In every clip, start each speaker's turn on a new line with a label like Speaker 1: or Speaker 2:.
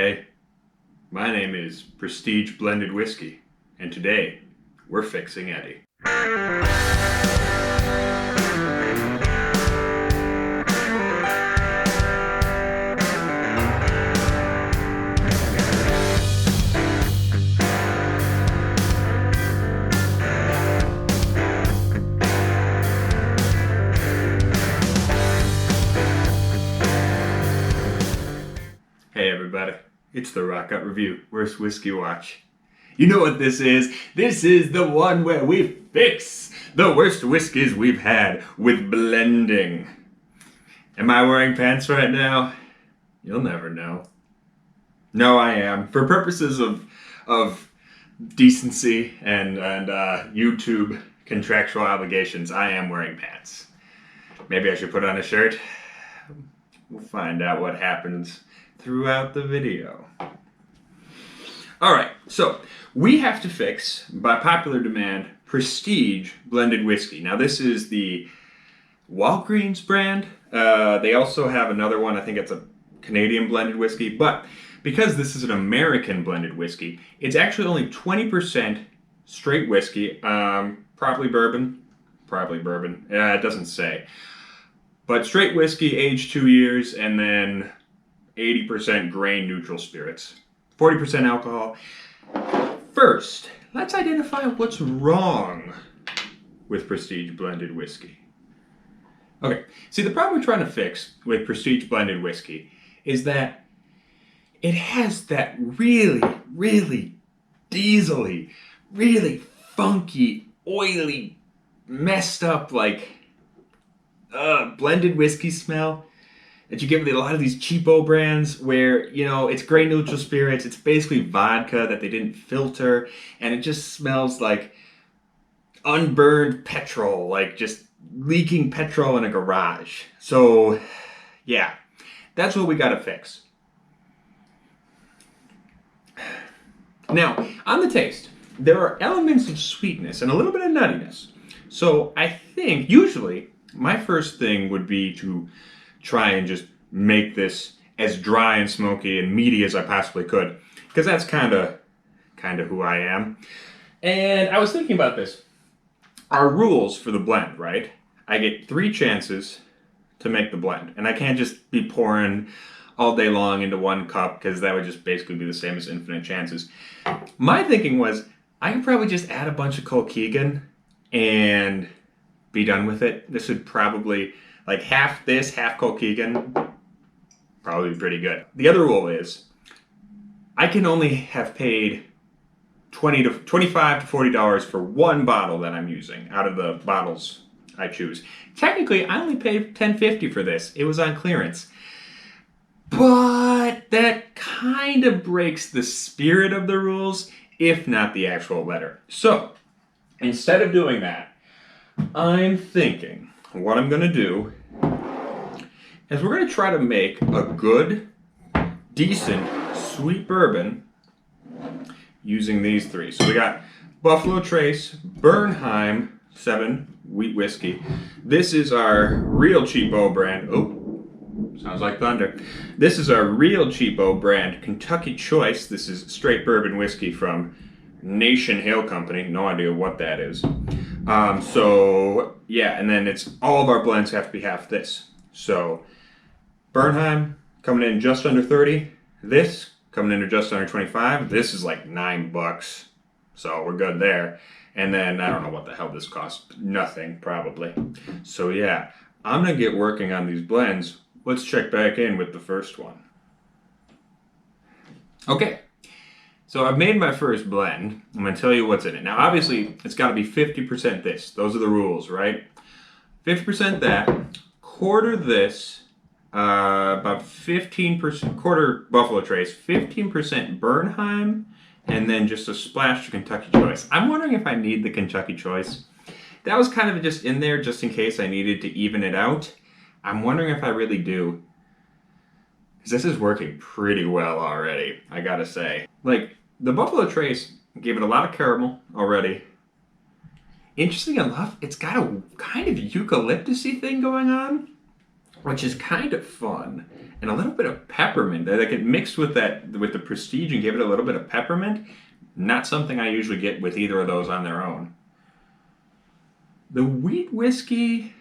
Speaker 1: Hey, my name is Prestige Blended Whiskey, and today we're fixing Eddie. Hey everybody, it's the Rotgut Review, Worst Whiskey Watch. You know what this is? This is the one where we fix the worst whiskeys we've had with blending. Am I wearing pants right now? You'll never know. No, I am. For purposes of decency and YouTube contractual obligations, I am wearing pants. Maybe I should put on a shirt. We'll find out what happens throughout the video. Alright, so we have to fix, by popular demand, Prestige Blended Whiskey. Now this is the Walgreens brand. They also have another one, I think it's a Canadian blended whiskey, but because this is an American blended whiskey, it's actually only 20% straight whiskey, probably bourbon, it doesn't say. But straight whiskey, aged 2 years, and then 80% grain neutral spirits, 40% alcohol. First, let's identify what's wrong with Prestige Blended Whiskey. Okay, see the problem we're trying to fix with Prestige Blended Whiskey is that it has that really diesel-y, really funky, oily, messed up blended whiskey smell that you get with a lot of these cheapo brands where, you know, it's grain neutral spirits, it's basically vodka that they didn't filter, and it just smells like unburned petrol, like just leaking petrol in a garage. So, yeah, that's what we gotta fix. Now, on the taste, there are elements of sweetness and a little bit of nuttiness. So I think, usually, my first thing would be to try and just make this as dry and smoky and meaty as I possibly could, because that's kind of who I am. And I was thinking about this. Our rules for the blend, right? I get 3 chances to make the blend, and I can't just be pouring all day long into 1 cup, because that would just basically be the same as infinite chances. My thinking was I could probably just add a bunch of Kilkeegan and be done with it. This would probably, like, half this, half Kilkeegan, probably be pretty good. The other rule is I can only have paid $25 to $40 for 1 bottle that I'm using out of the bottles I choose. Technically, I only paid $10.50 for this. It was on clearance. But that kind of breaks the spirit of the rules, if not the actual letter. So, instead of doing that, I'm thinking what I'm going to do is we're going to try to make a good, decent, sweet bourbon using these 3. So we got Buffalo Trace, Bernheim 7 wheat whiskey. This is our real cheapo brand. Oh, sounds like thunder. This is our real cheapo brand, Kentucky Choice. This is straight bourbon whiskey from Nation Hill Company. No idea what that is. So yeah, and then it's all of our blends have to be half this. So Bernheim coming in just under 30. This coming in just under 25. This is like $9, so we're good there. And then I don't know what the hell this costs. Nothing probably. So yeah, I'm gonna get working on these blends. Let's check back in with the first one. Okay. So I've made my first blend. I'm going to tell you what's in it. Now, obviously, it's got to be 50% this. Those are the rules, right? 50% that, quarter this, about 15%, quarter Buffalo Trace, 15% Bernheim, and then just a splash of Kentucky Choice. I'm wondering if I need the Kentucky Choice. That was kind of just in there just in case I needed to even it out. I'm wondering if I really do. Because this is working pretty well already, I gotta say. Like, the Buffalo Trace gave it a lot of caramel already. Interesting enough, it's got a kind of eucalyptus-y thing going on. which is kind of fun. And a little bit of peppermint. Like it mixed with the Prestige and give it a little bit of peppermint. Not something I usually get with either of those on their own. The wheat whiskey,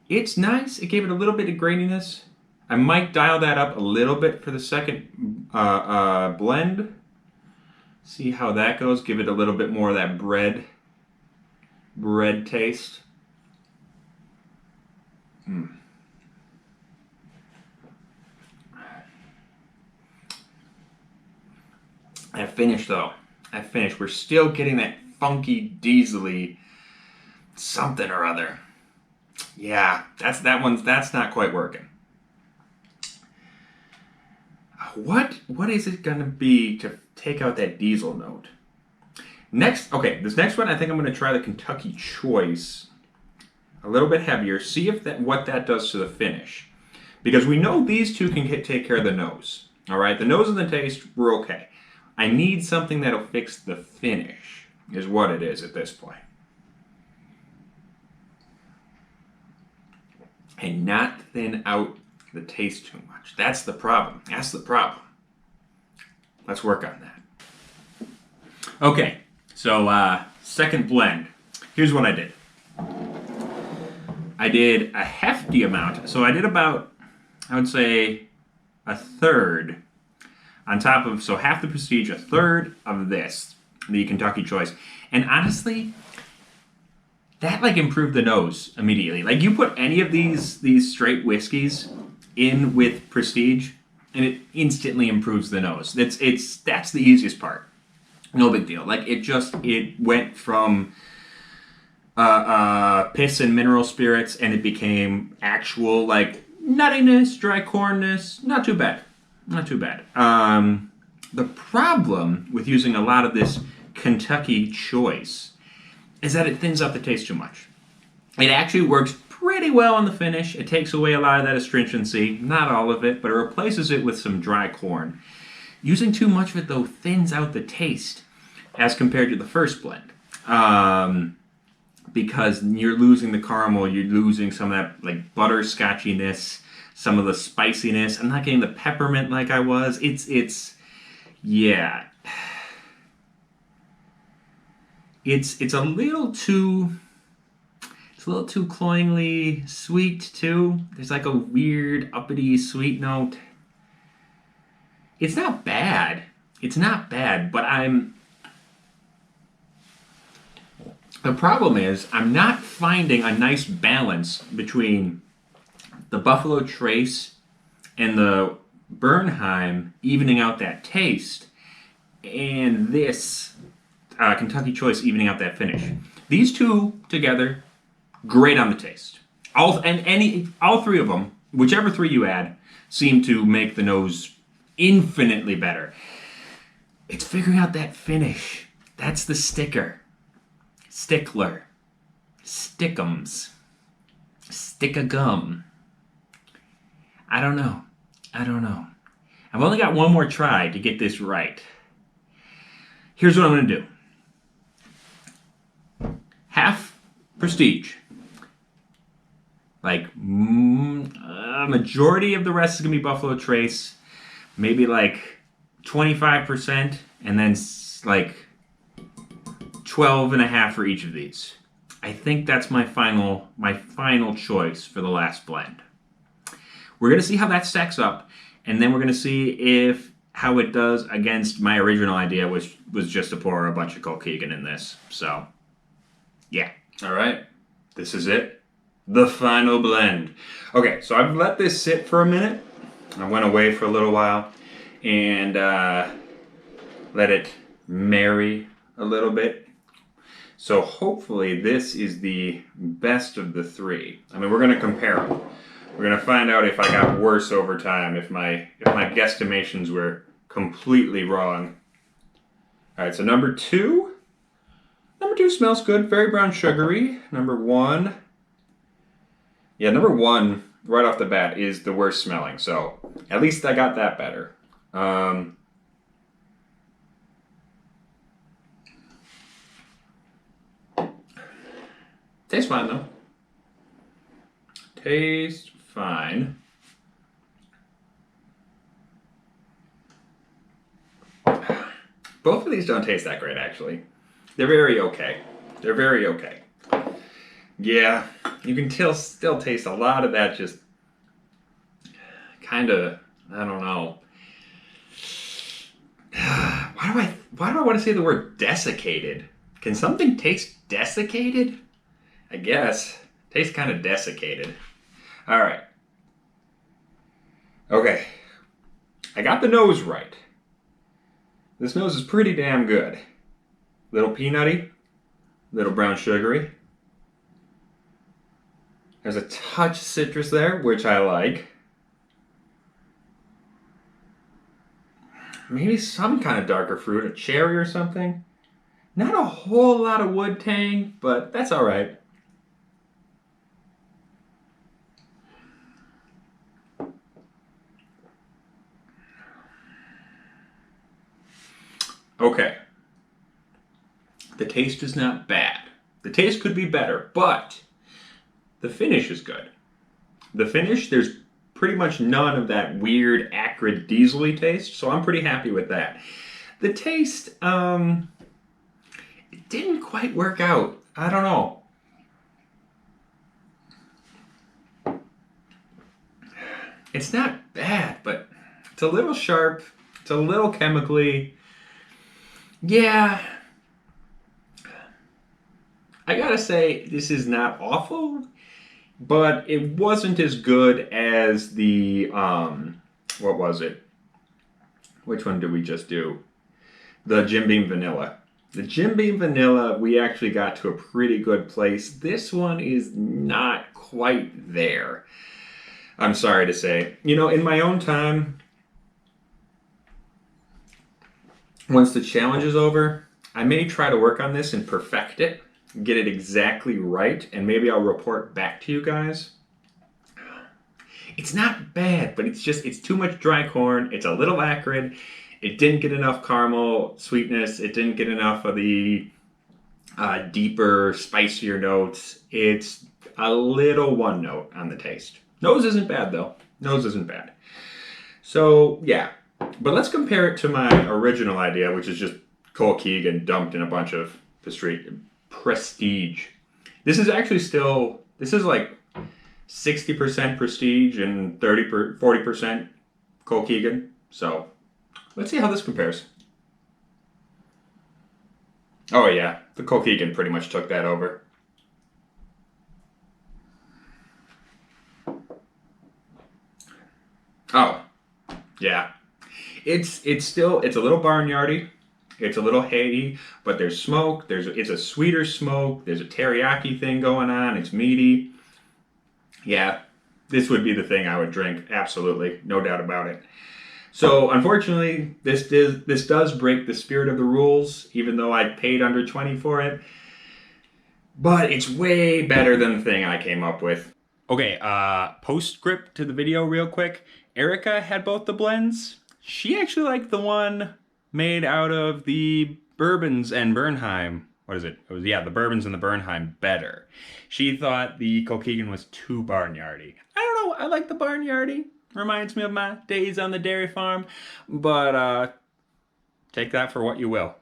Speaker 1: it's nice. It gave it a little bit of graininess. I might dial that up a little bit for the second blend. See how that goes. Give it a little bit more of that bread taste. I finished though. I finished. We're still getting that funky, diesely something or other. Yeah, that's not quite working. What is it gonna be to take out that diesel note? Next, okay, this next one I think I'm gonna try the Kentucky Choice. A little bit heavier. See if what that does to the finish, because we know these two can take care of the nose. All right, the nose and the taste we're okay. I need something that'll fix the finish, is what it is at this point. And not thin out the taste too much. That's the problem. That's the problem. Let's work on that. Okay, so second blend. Here's what I did. I did a hefty amount. So I did about, I would say, a third on top of, so half the Prestige, a third of this, the Kentucky Choice. And honestly, that like improved the nose immediately. Like you put any of these straight whiskeys in with Prestige, and it instantly improves the nose. That's the easiest part. No big deal. Like it went from piss and mineral spirits, and it became actual like nuttiness, dry cornness. Not too bad. Not too bad. The problem with using a lot of this Kentucky Choice is that it thins out the taste too much. It actually works pretty well on the finish. It takes away a lot of that astringency, not all of it, but it replaces it with some dry corn. Using too much of it, though, thins out the taste as compared to the first blend. Because you're losing the caramel, you're losing some of that like butterscotchiness, some of the spiciness. I'm not getting the peppermint like I was. Yeah. It's a little too cloyingly sweet too. There's like a weird uppity sweet note. It's not bad. But the problem is I'm not finding a nice balance between the Buffalo Trace and the Bernheim evening out that taste, and this Kentucky Choice evening out that finish. These two together, great on the taste. All three of them, whichever three you add, seem to make the nose infinitely better. It's figuring out that finish. That's the stickler. Stickums. Stick-a-gum. I don't know. I've only got one more try to get this right. Here's what I'm going to do. Half Prestige. Like, majority of the rest is going to be Buffalo Trace. Maybe like 25%. And then like 12.5 for each of these. I think that's my final choice for the last blend. We're going to see how that stacks up, and then we're going to see how it does against my original idea, which was just to pour a bunch of Kilkeegan in this. So, yeah. All right. This is it. The final blend. Okay, so I've let this sit for a minute. I went away for a little while and let it marry a little bit. So hopefully this is the best of the three. I mean, we're going to compare them. We're going to find out if I got worse over time, if my guesstimations were completely wrong. All right, so number two smells good, very brown sugary. Number one right off the bat is the worst smelling, so at least I got that better. Tastes fine though. taste fine. Both of these don't taste that great, actually. They're very okay. They're very okay. Yeah, you can still taste a lot of that just kind of, I don't know. Why do I want to say the word desiccated? Can something taste desiccated? I guess. Tastes kind of desiccated. All right. Okay. I got the nose right. This nose is pretty damn good. Little peanutty, little brown sugary. There's a touch citrus there, which I like. Maybe some kind of darker fruit, a cherry or something. Not a whole lot of wood tang, but that's all right. Okay. The taste is not bad. The taste could be better, but the finish is good. The finish, there's pretty much none of that weird, acrid, diesel-y taste, so I'm pretty happy with that. The taste, it didn't quite work out. I don't know. It's not bad, but it's a little sharp. It's a little chemically. Yeah. I gotta say, this is not awful, but it wasn't as good as the, what was it? Which one did we just do? The Jim Beam Vanilla. The Jim Beam Vanilla, we actually got to a pretty good place. This one is not quite there. I'm sorry to say. You know, in my own time, once the challenge is over, I may try to work on this and perfect it, get it exactly right, and maybe I'll report back to you guys. It's not bad, but it's too much dry corn. It's a little acrid. It didn't get enough caramel sweetness. It didn't get enough of the deeper, spicier notes. It's a little one note on the taste. Nose isn't bad, though. Nose isn't bad. So, yeah. But let's compare it to my original idea, which is just Kilkeegan dumped in a bunch of prestige. This is actually still, this is like 60% prestige and 40% Kilkeegan. So, let's see how this compares. Oh yeah, the Kilkeegan pretty much took that over. Oh, yeah. It's a little barnyardy. It's a little hay, but there's smoke. It's a sweeter smoke. There's a teriyaki thing going on. It's meaty. Yeah, this would be the thing I would drink. Absolutely, no doubt about it. So unfortunately, this does break the spirit of the rules, even though I paid under 20 for it. But it's way better than the thing I came up with. Okay, postscript to the video real quick. Erica had both the blends. She actually liked the one made out of the bourbons and Bernheim. What is it? It was, yeah, the bourbons and the Bernheim better. She thought the Kilkeegan was too barnyardy. I don't know, I like the barnyardy. Reminds me of my days on the dairy farm. But, take that for what you will.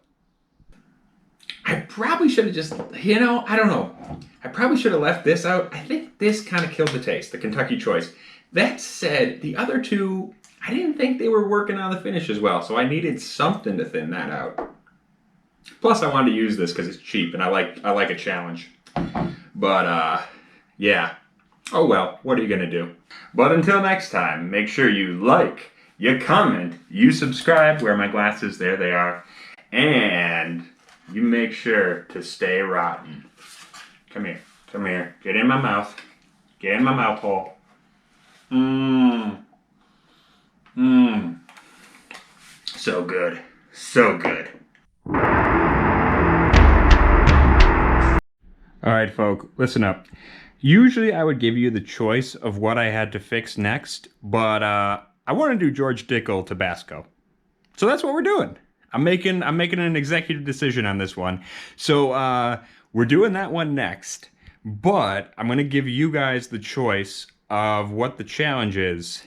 Speaker 1: I probably should have just, I don't know. I probably should have left this out. I think this kind of killed the taste, the Kentucky Choice. That said, the other two, I didn't think they were working on the finish as well, so I needed something to thin that out. Plus, I wanted to use this because it's cheap, and I like a challenge. But, yeah. Oh well, what are you gonna do? But until next time, make sure you like, you comment, you subscribe. Where are my glasses? There they are. And you make sure to stay rotten. Come here. Come here. Get in my mouth. Get in my mouth hole. So good. So good. Alright, folk, listen up. Usually I would give you the choice of what I had to fix next, but I want to do George Dickel Tabasco. So that's what we're doing. I'm making an executive decision on this one. So we're doing that one next, but I'm going to give you guys the choice of what the challenge is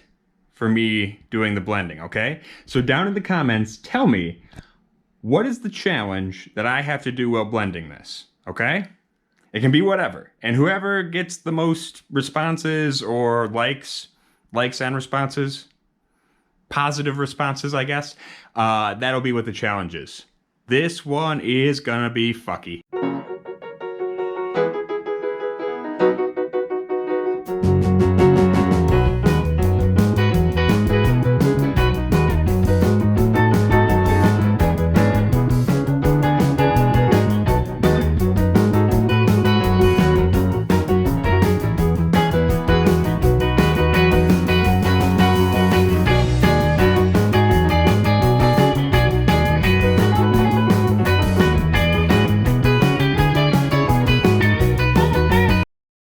Speaker 1: for me doing the blending, okay? So down in the comments, tell me, what is the challenge that I have to do while blending this, okay? It can be whatever. And whoever gets the most responses or likes and responses, positive responses, I guess, that'll be what the challenge is. This one is gonna be fucky.